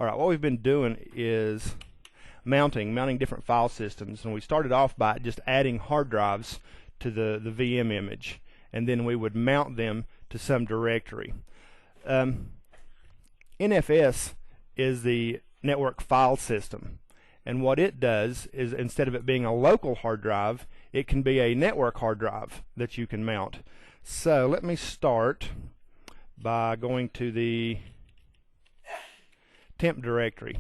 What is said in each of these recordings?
Alright, what we've been doing is mounting different file systems, and we started off by just adding hard drives to the VM image, and then we would mount them to some directory. NFS is the network file system, and what it does is, instead of it being a local hard drive, it can be a network hard drive that you can mount. So let me start by going to the temp directory.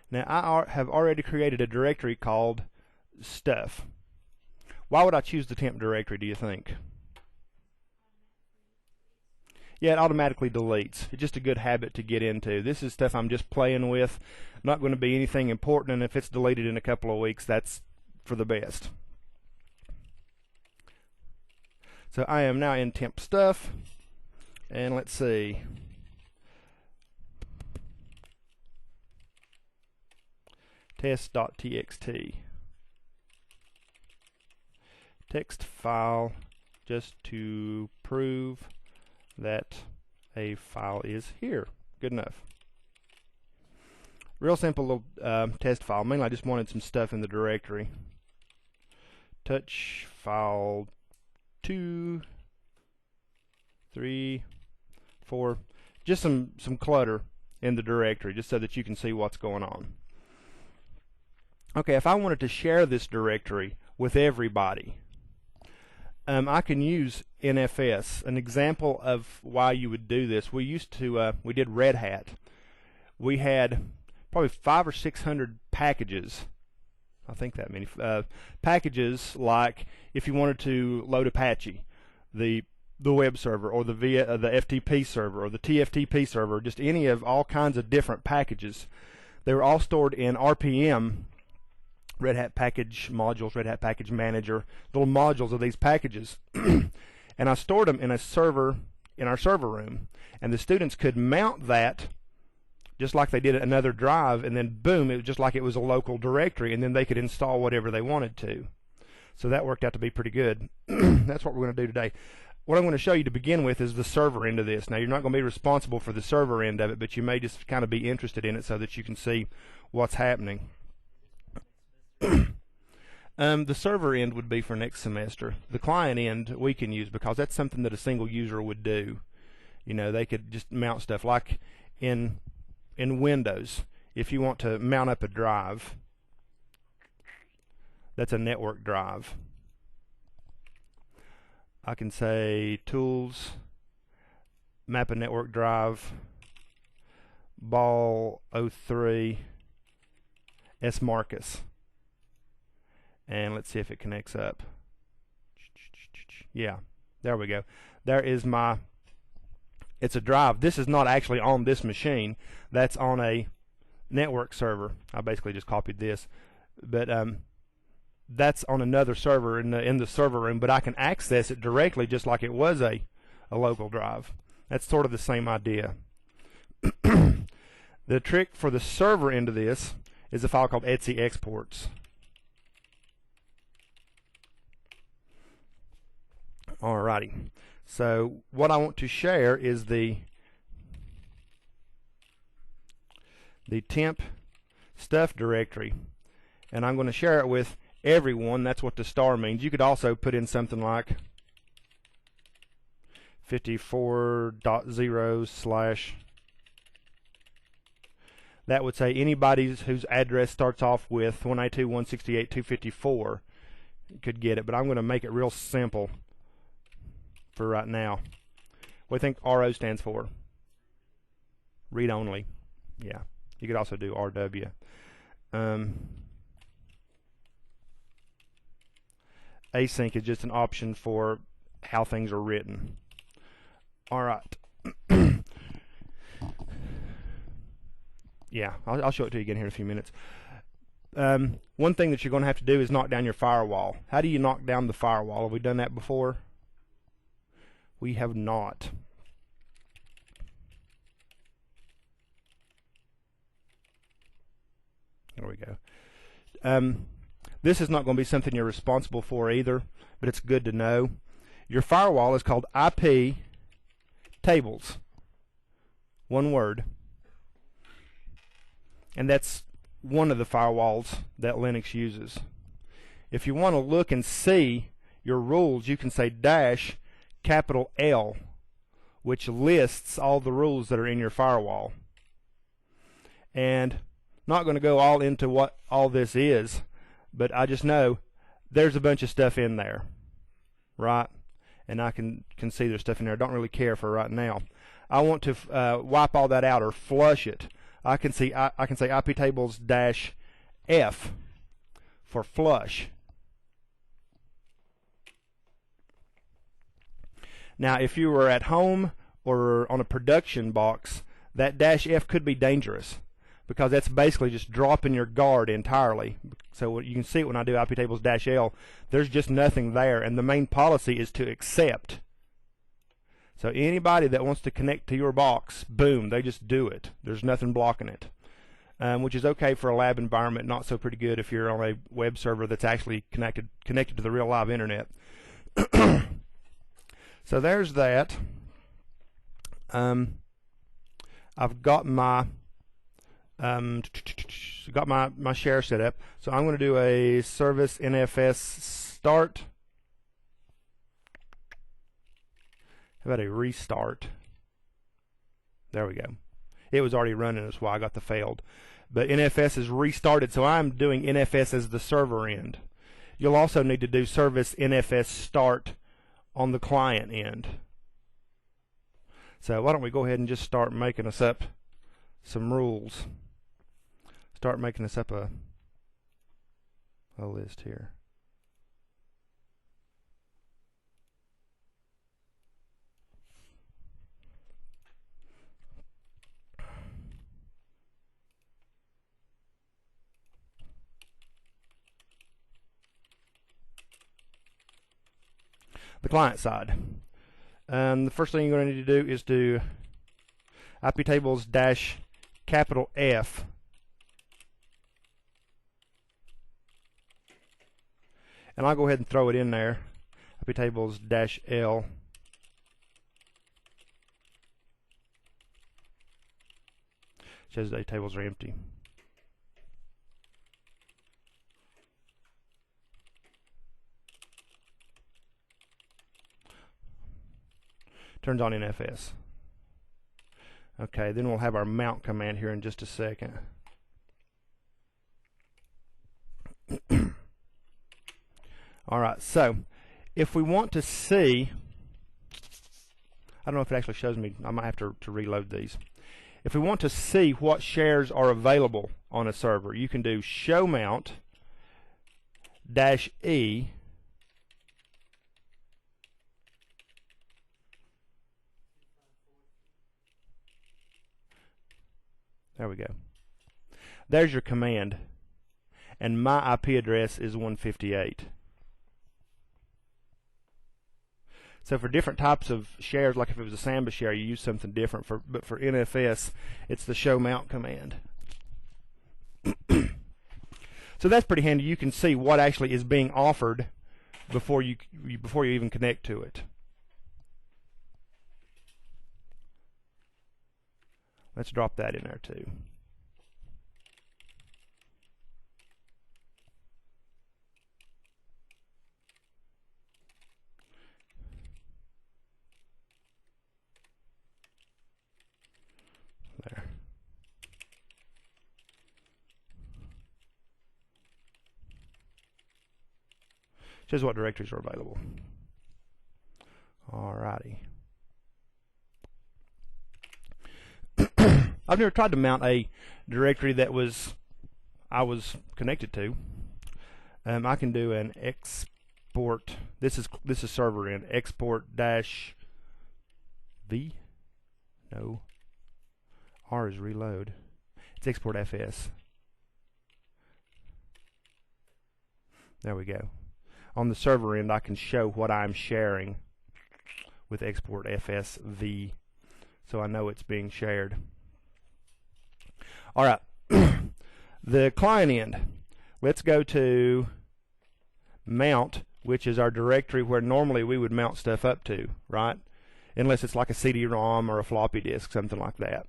Now I have already created a directory called stuff. Why would I choose the temp directory, do you think? Yeah, it automatically deletes. It's just a good habit to get into. This is stuff I'm just playing with, not going to be anything important, and if it's deleted in a couple of weeks, that's for the best. So I am now in temp stuff, and let's see. Test.txt. Text file, just to prove that a file is here. Good enough. Real simple little test file. Mainly I just wanted some stuff in the directory. Touch file 2, 3, 4. Just some clutter in the directory, just so that you can see what's going on. Okay, if I wanted to share this directory with everybody, I can use NFS. An example of why you would do this, we did Red Hat. We had probably 500 or 600 packages. I think that many packages. Like if you wanted to load Apache, the web server, or the FTP server, or the TFTP server, just any of all kinds of different packages. They were all stored in RPM. Red Hat package modules, Red Hat package manager, little modules of these packages. And I stored them in a server in our server room, and the students could mount that just like they did another drive, and then boom, it was just like it was a local directory, and then they could install whatever they wanted to. So that worked out to be pretty good. That's what we're going to do today. What I'm going to show you to begin with is the server end of this. Now, you're not going to be responsible for the server end of it, but you may just kind of be interested in it so that you can see what's happening. The server end would be for next semester. The client end we can use because that's something that a single user would do. You know, they could just mount stuff like in Windows. If you want to mount up a drive, that's a network drive. I can say tools, map a network drive, ball 03 S Marcus. And let's see if it connects up. Yeah, there we go. There is my, it's a drive. This is not actually on this machine. That's on a network server. I basically just copied this. But that's on another server in the server room, but I can access it directly just like it was a local drive. That's sort of the same idea. The trick for the server end of this is a file called etc exports. Alrighty, so what I want to share is the temp stuff directory, and I'm going to share it with everyone. That's what the star means. You could also put in something like 54.0/ that would say anybody whose address starts off with 192.168.254 could get it, but I'm going to make it real simple for right now. What do you think RO stands for? Read only. Yeah, you could also do RW. Async is just an option for how things are written. Alright. Yeah, I'll show it to you again here in a few minutes. One thing that you're going to have to do is knock down your firewall. How do you knock down the firewall? Have we done that before? We have not. There we go. This is not going to be something you're responsible for either, but it's good to know. Your firewall is called IP tables. One word. and that's one of the firewalls that Linux uses. If you want to look and see your rules, you can say dash capital L, which lists all the rules that are in your firewall. And not going to go all into what all this is, but I just know there's a bunch of stuff in there, right? And I can see there's stuff in there. I don't really care for right now. I want to wipe all that out or flush it. I can say iptables -F for flush. Now, if you were at home or on a production box, that -F could be dangerous, because that's basically just dropping your guard entirely. So you can see it when I do iptables -L. There's just nothing there, and the main policy is to accept. So anybody that wants to connect to your box, boom, they just do it. There's nothing blocking it, which is okay for a lab environment, not so pretty good if you're on a web server that's actually connected to the real live internet. So there's that. I've got my my share set up. So I'm going to do a service NFS start. How about a restart? There we go. It was already running, that's why I got the failed. But NFS is restarted, so I'm doing NFS as the server end. You'll also need to do service NFS start on the client end. So why don't we go ahead and just start making us up some rules. Start making us up a list here. The client side. The first thing you're going to need to do is do iptables -F, and I'll go ahead and throw it in there. iptables -L. Shows the tables are empty. Turns on NFS. Okay, then we'll have our mount command here in just a second. Alright, so if we want to see, I don't know if it actually shows me, I might have to reload these. If we want to see what shares are available on a server, you can do show mount -E There we go. There's your command. And my IP address is 158. So for different types of shares, like if it was a Samba share, you use something different. But for NFS, it's the show mount command. So that's pretty handy. You can see what actually is being offered before you even connect to it. Let's drop that in there too. There. Shows what directories are available. Alrighty. I've never tried to mount a directory that I was connected to. I can do an export. This is server end. Export -V. No. R is reload. It's export FS. There we go. On the server end, I can show what I'm sharing with export FSV, so I know it's being shared. All right, the client end. Let's go to mount, which is our directory where normally we would mount stuff up to, right? Unless it's like a CD-ROM or a floppy disk, something like that.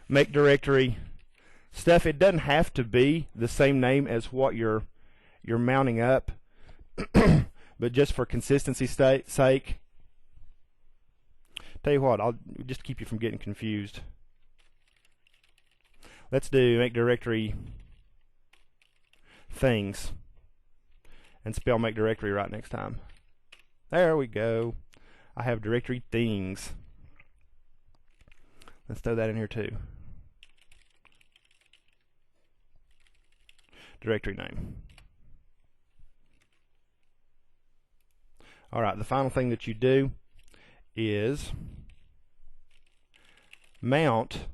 Make directory stuff. It doesn't have to be the same name as what you're mounting up, but just for consistency's sake, tell you what, I'll just keep you from getting confused. Let's do make directory things and spell make directory right next time. There we go. I have directory things. Let's throw that in here too. Directory name. Alright, the final thing that you do is mount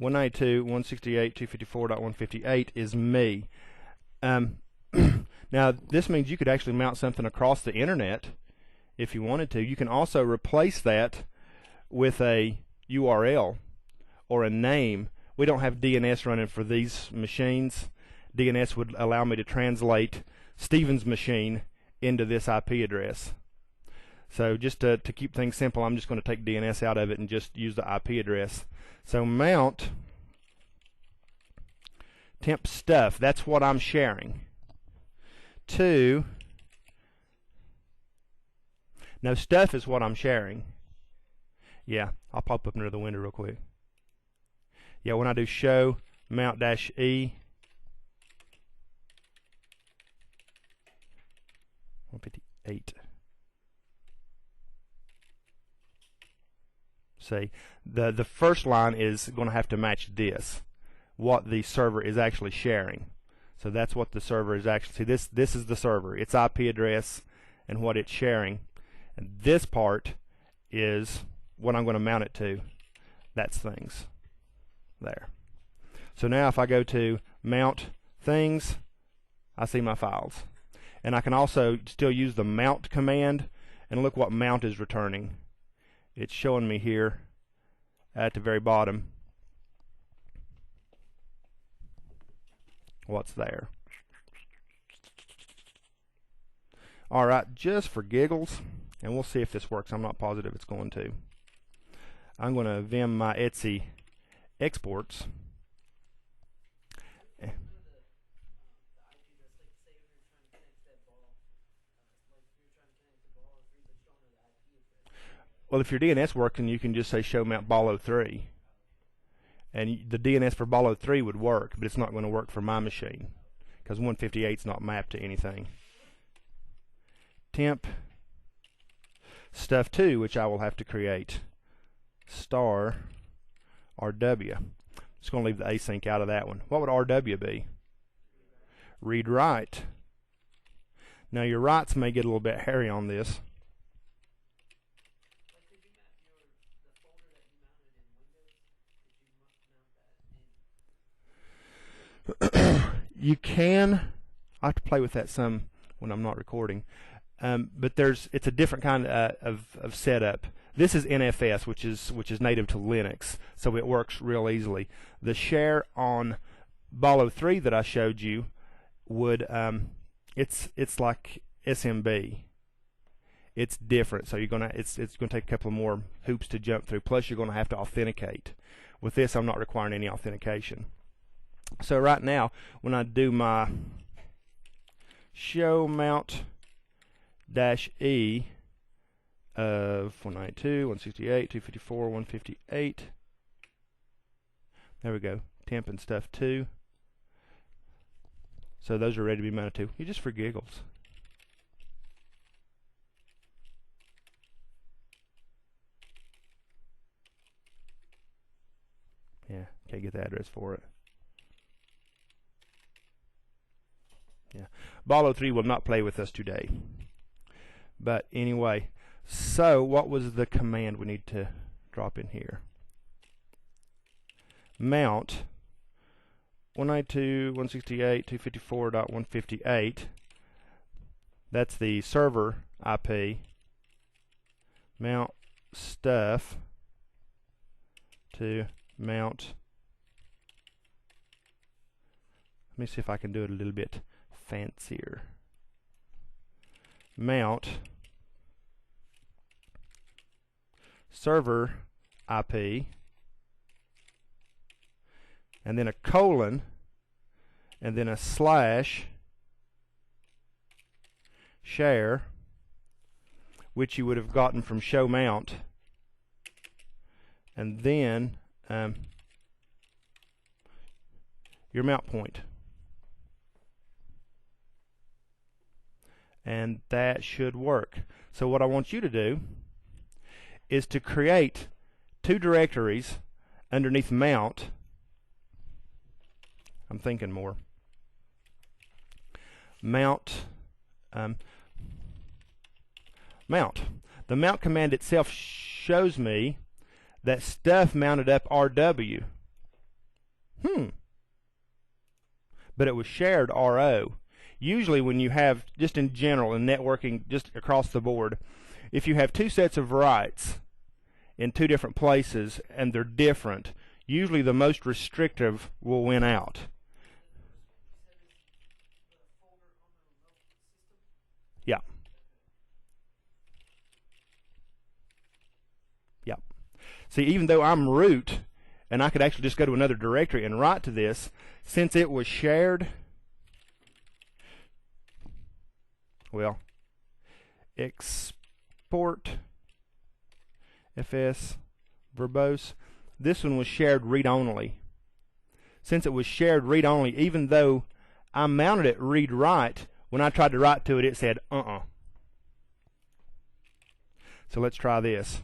192.168.254.158 is me. Now this means you could actually mount something across the internet if you wanted to. You can also replace that with a URL or a name. We don't have DNS running for these machines. DNS would allow me to translate Stephen's machine into this IP address. So just to keep things simple, I'm just going to take DNS out of it and just use the IP address. So mount temp stuff, that's what I'm sharing, to, no, stuff is what I'm sharing. Yeah, I'll pop up another window real quick. Yeah, when I do show mount -E, 158. See, the first line is going to have to match this, what the server is actually sharing. So that's what the server is actually, see, this is the server, its IP address and what it's sharing. And this part is what I'm going to mount it to. That's things. There. So now if I go to mount things, I see my files. And I can also still use the mount command, and look what mount is returning. It's showing me here at the very bottom what's there. Alright, just for giggles, and we'll see if this works. I'm not positive it's going to. I'm going to vim my Etsy exports. Well, if your DNS working, you can just say show mount ball 03. And the DNS for ball 03 would work, but it's not going to work for my machine because 158 is not mapped to anything. Temp stuff 2, which I will have to create, star RW. I'm just going to leave the async out of that one. What would RW be? Read write. Now your writes may get a little bit hairy on this. You can. I have to play with that some when I'm not recording, but it's a different kind of setup. This is NFS, which is native to Linux, so it works real easily. The share on ball 03 that I showed you would it's like SMB. It's different, so it's gonna take a couple of more hoops to jump through. Plus, you're gonna have to authenticate. With this, I'm not requiring any authentication. So right now, when I do my show mount -E of 192, 168, 254, 158, there we go, temp and stuff 2. So those are ready to be mounted to. You just for giggles. Yeah, can't get the address for it. Yeah, ball 03 will not play with us today. But anyway, so what was the command we need to drop in here? Mount 192.168.254.158. That's the server IP. Mount stuff to mount. Let me see if I can do it a little bit fancier. Mount server IP, and then a colon, and then a slash share, which you would have gotten from show mount, and then your mount point. And that should work. So what I want you to do is to create two directories underneath mount. I'm thinking more. Mount. Mount. The mount command itself shows me that stuff mounted up RW. But it was shared RO. Usually when you have, just in general, in networking, just across the board, if you have two sets of writes in two different places and they're different, usually the most restrictive will win out. Yeah. Yeah. See, even though I'm root, and I could actually just go to another directory and write to this, since it was shared, well, export fs verbose. This one was shared read-only. Since it was shared read-only, even though I mounted it read-write, when I tried to write to it, it said So let's try this.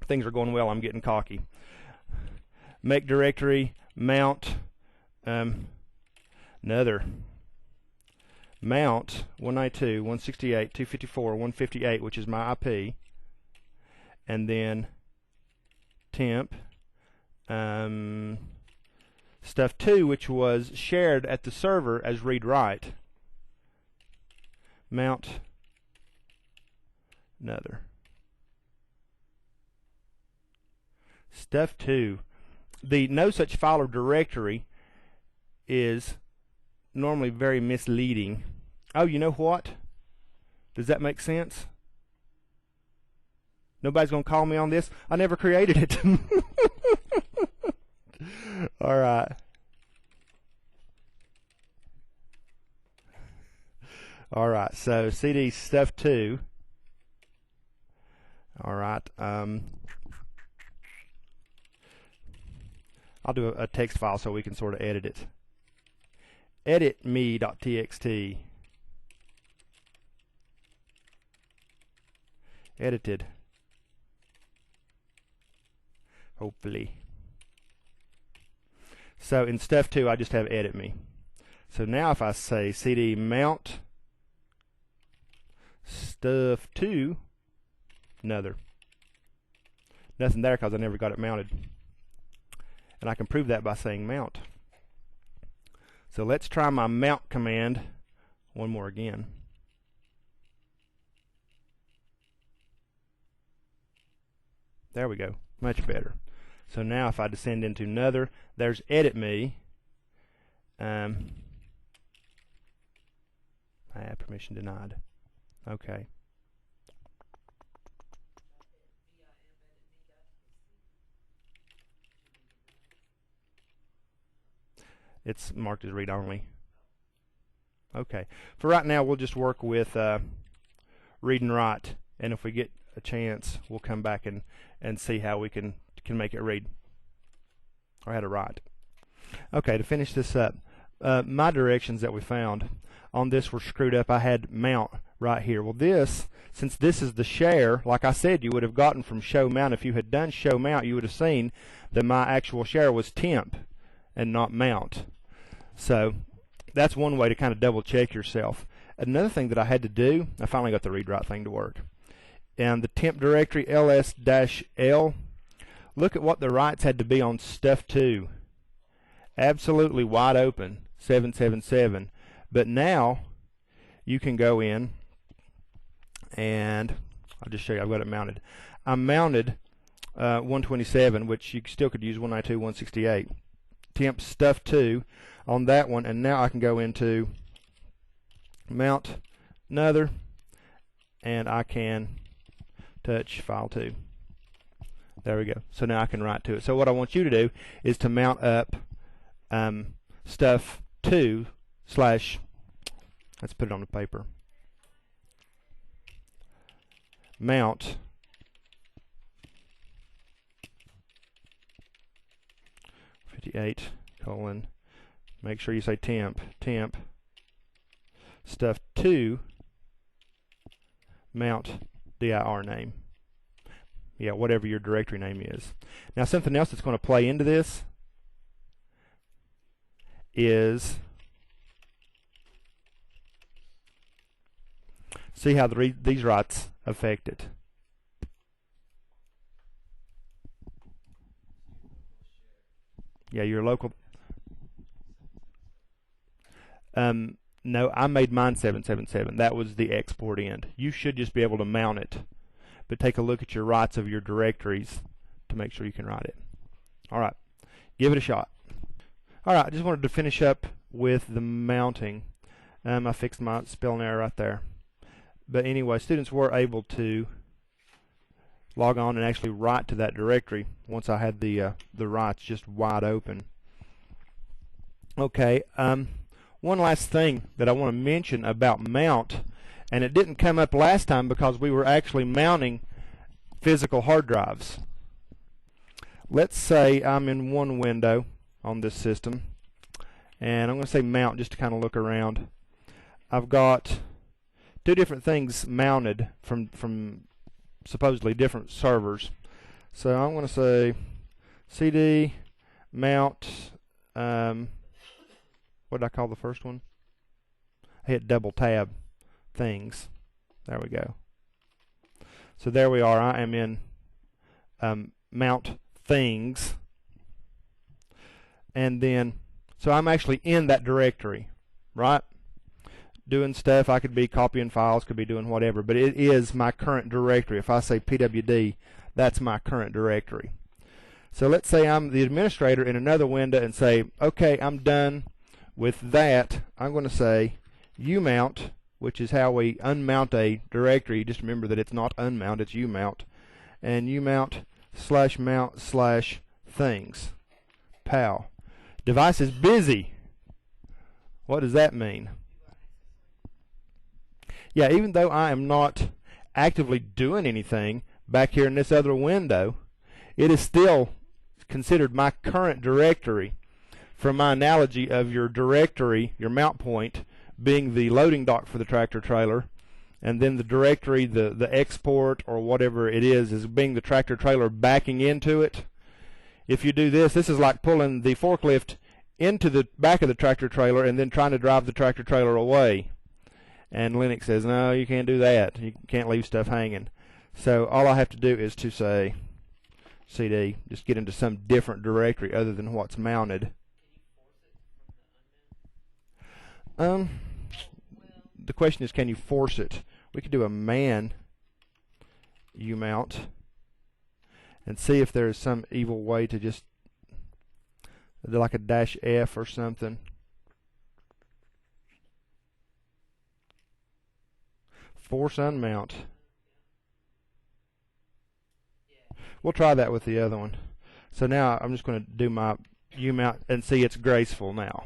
Things are going well. I'm getting cocky. Make directory, mount, another. Mount 192, 168, 254, 158, which is my IP, and then temp stuff 2, which was shared at the server as read-write. Mount another. Stuff 2. The no such file or directory is normally very misleading. Oh, you know what? Does that make sense? Nobody's going to call me on this? I never created it. All right. All right, so CD stuff 2. All right. I'll do a text file so we can sort of edit it. Edit me.txt. Edited. Hopefully. So in stuff 2, I just have edit me. So now if I say cd mount stuff 2, another. Nothing there because I never got it mounted. And I can prove that by saying mount. So let's try my mount command one more again. There we go. Much better. So now if I descend into another, there's edit me. Permission denied. Okay. It's marked as read only. Okay. For right now, we'll just work with read and write, and if we get a chance, we'll come back and see how we can make it read or how to write. Okay, to finish this up, my directions that we found on this were screwed up. I had mount right here. Well, this, since this is the share, like I said, you would have gotten from show mount. If you had done show mount, you would have seen that my actual share was temp and not mount. So that's one way to kind of double check yourself. Another thing that I had to do, I finally got the read write thing to work. And the temp directory ls-l, look at what the writes had to be on stuff 2. Absolutely wide open, 777. But now you can go in and I'll just show you. I've got it mounted. I mounted 127, which you still could use 192, 168. Temp stuff 2 on that one, and now I can go into mount another, and I can touch file 2. There we go. So now I can write to it. So what I want you to do is to mount up stuff 2 slash, let's put it on the paper, mount :, make sure you say temp stuff 2 mount dir name. Yeah, whatever your directory name is. Now something else that's going to play into this is, see how these rights affect it. Yeah, your local. No, I made mine 777. That was the export end. You should just be able to mount it, but take a look at your rights of your directories to make sure you can write it. All right, give it a shot. All right, I just wanted to finish up with the mounting. I fixed my spelling error right there. But anyway, students were able to log on and actually write to that directory once I had the rights just wide open. Okay, one last thing that I want to mention about mount, and it didn't come up last time because we were actually mounting physical hard drives. Let's say I'm in one window on this system, and I'm going to say mount just to kind of look around. I've got two different things mounted from supposedly different servers. So I'm going to say cd mount, what did I call the first one? I hit double tab things. There we go. So there we are. I am in mount things. And then, so I'm actually in that directory, right? Doing stuff. I could be copying files, could be doing whatever, but it is my current directory. If I say pwd, that's my current directory. So let's say I'm the administrator in another window and say, okay, I'm done with that. I'm going to say umount, which is how we unmount a directory. Just remember that it's not unmount, it's umount. And umount /mount /things. Pow. Device is busy. What does that mean? Yeah, even though I am not actively doing anything back here in this other window, it is still considered my current directory, from my analogy of your directory, your mount point, being the loading dock for the tractor trailer, and then the directory, the export or whatever it is being the tractor trailer backing into it. If you do this, this is like pulling the forklift into the back of the tractor trailer and then trying to drive the tractor trailer away. And Linux says, no, you can't do that. You can't leave stuff hanging. So all I have to do is to say cd, just get into some different directory other than what's mounted. The question is, can you force it? We could do a man umount and see if there is some evil way to just do like a -f or something. Force unmount. We'll try that with the other one. So now I'm just going to do my umount and see it's graceful now.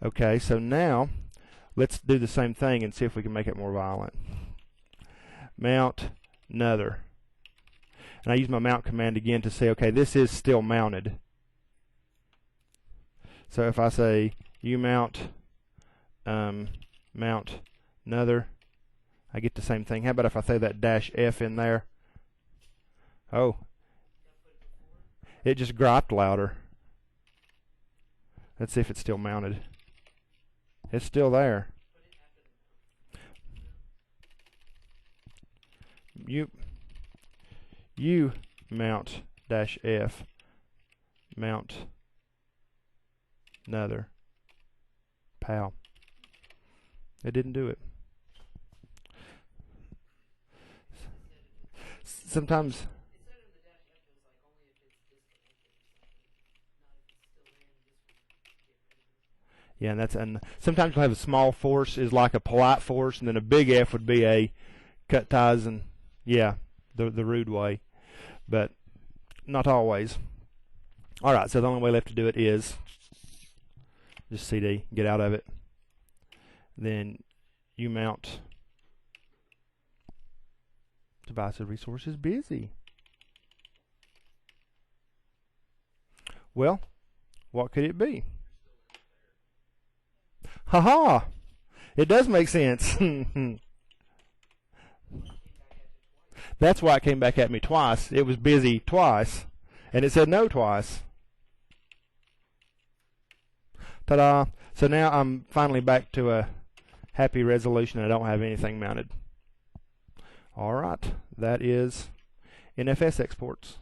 Okay, so now let's do the same thing and see if we can make it more violent. Mount another. And I use my mount command again to say, okay, this is still mounted. So if I say umount mount another, I get the same thing. How about if I throw that -f in there? Oh, it just griped louder. Let's see if it's still mounted. It's still there. You mount -f mount another. Pow. It didn't do it. Sometimes yeah, and sometimes we'll have a small force is like a polite force, and then a big F would be a cut ties and yeah, the rude way, but not always. Alright, so the only way left to do it is just CD, get out of it. Then you mount device resources busy. Well, what could it be? Haha! It does make sense. That's why it came back at me twice. It was busy twice, and it said no twice. Ta-da! So now I'm finally back to a happy resolution. I don't have anything mounted. Alright, that is NFS exports.